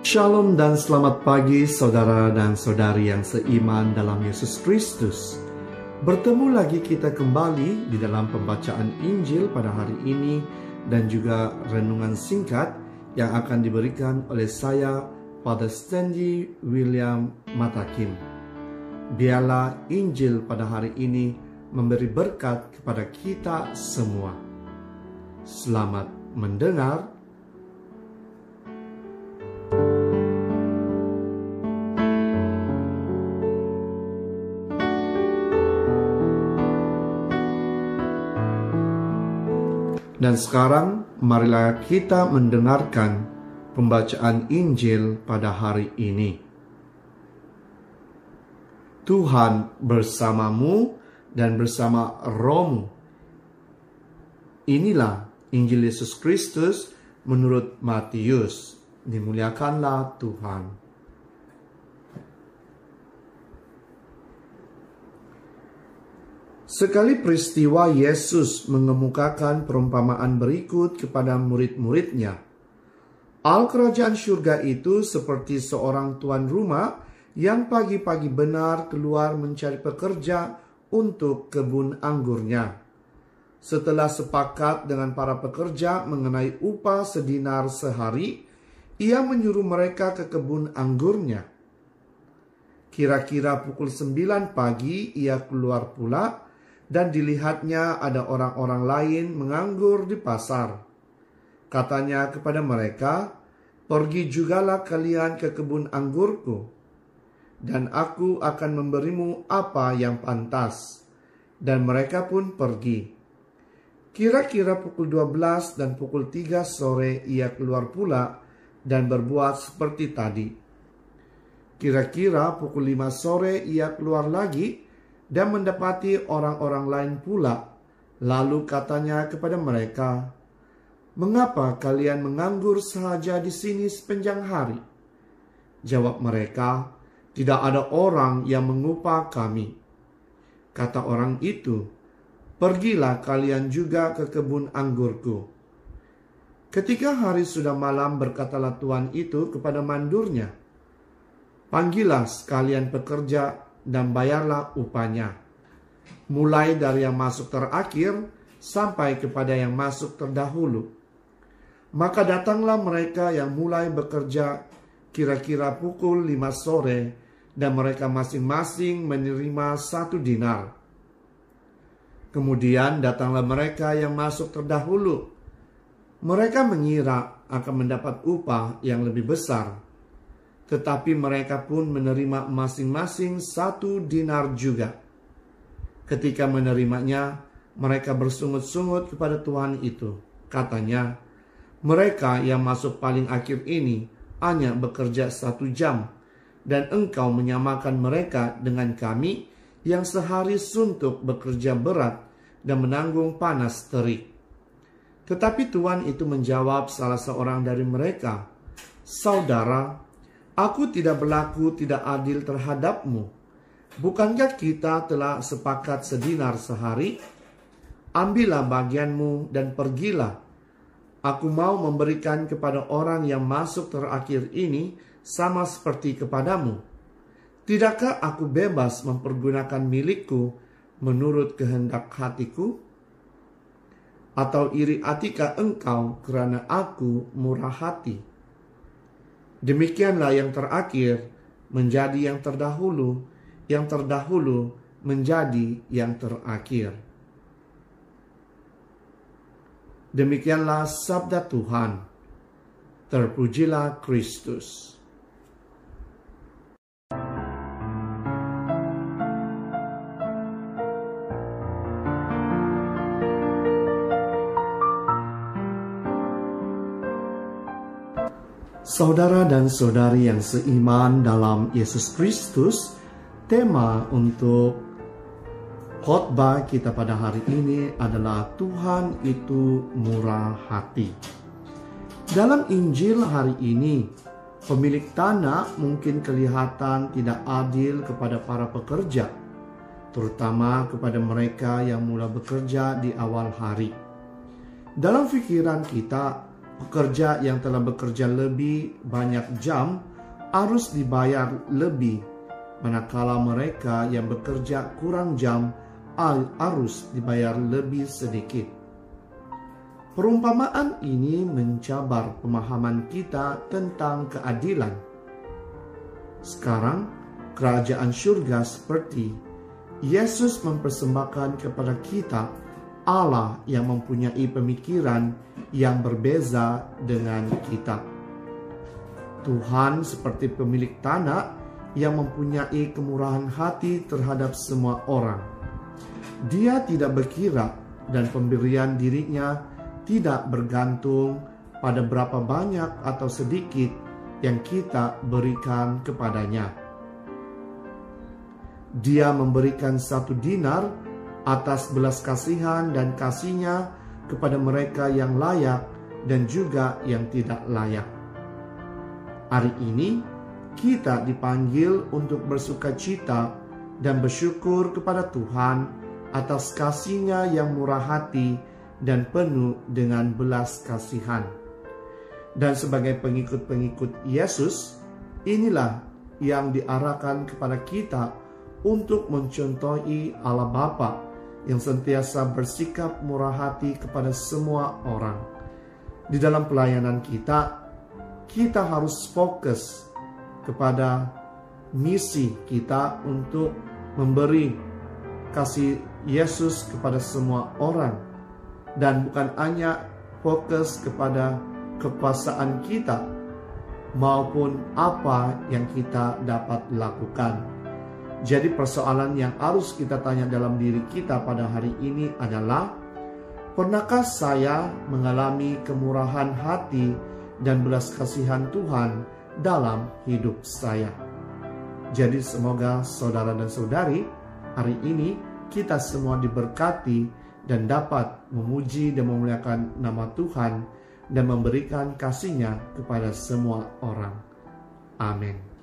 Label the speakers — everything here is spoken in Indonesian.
Speaker 1: Shalom dan selamat pagi saudara dan saudari yang seiman dalam Yesus Kristus. Bertemu lagi kita kembali di dalam pembacaan Injil pada hari ini dan juga renungan singkat yang akan diberikan oleh saya, Father Stanley William Matakin. Biarlah Injil pada hari ini memberi berkat kepada kita semua. Selamat mendengar. Dan sekarang marilah kita mendengarkan pembacaan Injil pada hari ini. Tuhan bersamamu dan bersama rohmu. Inilah Injil Yesus Kristus menurut Matius. Dimuliakanlah Tuhan. Sekali peristiwa Yesus mengemukakan perumpamaan berikut kepada murid-muridnya. Al-kerajaan surga itu seperti seorang tuan rumah yang pagi-pagi benar keluar mencari pekerja untuk kebun anggurnya. Setelah sepakat dengan para pekerja mengenai upah sedinar sehari, ia menyuruh mereka ke kebun anggurnya. Kira-kira pukul 9 pagi ia keluar pula, dan dilihatnya ada orang-orang lain menganggur di pasar. Katanya kepada mereka, "Pergi jugalah kalian ke kebun anggurku, dan aku akan memberimu apa yang pantas." Dan mereka pun pergi. Kira-kira pukul 12 dan pukul 3 sore ia keluar pula dan berbuat seperti tadi. Kira-kira pukul 5 sore ia keluar lagi dan mendapati orang-orang lain pula. Lalu katanya kepada mereka, "Mengapa kalian menganggur saja di sini sepanjang hari?" Jawab mereka, "Tidak ada orang yang mengupah kami." Kata orang itu, "Pergilah kalian juga ke kebun anggurku." Ketika hari sudah malam, berkatalah tuan itu kepada mandurnya, "Panggillah sekalian pekerja dan bayarlah upahnya, mulai dari yang masuk terakhir sampai kepada yang masuk terdahulu." Maka datanglah mereka yang mulai bekerja kira-kira pukul 5 sore, dan mereka masing-masing menerima 1 dinar. Kemudian datanglah mereka yang masuk terdahulu. Mereka mengira akan mendapat upah yang lebih besar, tetapi mereka pun menerima masing-masing 1 dinar juga. Ketika menerimanya, mereka bersungut-sungut kepada tuan itu. Katanya, "Mereka yang masuk paling akhir ini hanya bekerja 1 jam, dan engkau menyamakan mereka dengan kami yang sehari suntuk bekerja berat dan menanggung panas terik." Tetapi tuan itu menjawab salah seorang dari mereka, "Saudara, aku tidak berlaku tidak adil terhadapmu. Bukankah kita telah sepakat sedinar sehari? Ambillah bagianmu dan pergilah. Aku mau memberikan kepada orang yang masuk terakhir ini sama seperti kepadamu. Tidakkah aku bebas mempergunakan milikku menurut kehendak hatiku? Atau iri hatikah engkau karena aku murah hati?" Demikianlah yang terakhir menjadi yang terdahulu, yang terdahulu menjadi yang terakhir. Demikianlah sabda Tuhan. Terpujilah Kristus. Saudara dan saudari yang seiman dalam Yesus Kristus, tema untuk khotbah kita pada hari ini adalah Tuhan itu murah hati. Dalam Injil hari ini, pemilik tanah mungkin kelihatan tidak adil kepada para pekerja, terutama kepada mereka yang mulai bekerja di awal hari. Dalam pikiran kita, Pekerja yang telah bekerja lebih banyak jam harus dibayar lebih, manakala mereka yang bekerja kurang jam harus dibayar lebih sedikit. Perumpamaan ini mencabar pemahaman kita tentang keadilan. Sekarang, kerajaan surga seperti Yesus mempersembahkan kepada kita Allah yang mempunyai pemikiran yang berbeza dengan kita. Tuhan seperti pemilik tanah yang mempunyai kemurahan hati terhadap semua orang. Dia tidak berkira dan pemberian dirinya tidak bergantung pada berapa banyak atau sedikit yang kita berikan kepadanya. Dia memberikan 1 dinar atas belas kasihan dan kasihnya kepada mereka yang layak dan juga yang tidak layak. Hari ini kita dipanggil untuk bersukacita dan bersyukur kepada Tuhan atas kasih-Nya yang murah hati dan penuh dengan belas kasihan. Dan sebagai pengikut-pengikut Yesus, inilah yang diarahkan kepada kita untuk mencontohi Allah Bapa yang sentiasa bersikap murah hati kepada semua orang. Di dalam pelayanan kita harus fokus kepada misi kita untuk memberi kasih Yesus kepada semua orang, dan bukan hanya fokus kepada kekuasaan kita maupun apa yang kita dapat lakukan. Jadi persoalan yang harus kita tanya dalam diri kita pada hari ini adalah, pernahkah saya mengalami kemurahan hati dan belas kasihan Tuhan dalam hidup saya? Jadi semoga saudara dan saudari, hari ini kita semua diberkati dan dapat memuji dan memuliakan nama Tuhan dan memberikan kasih-Nya kepada semua orang. Amin.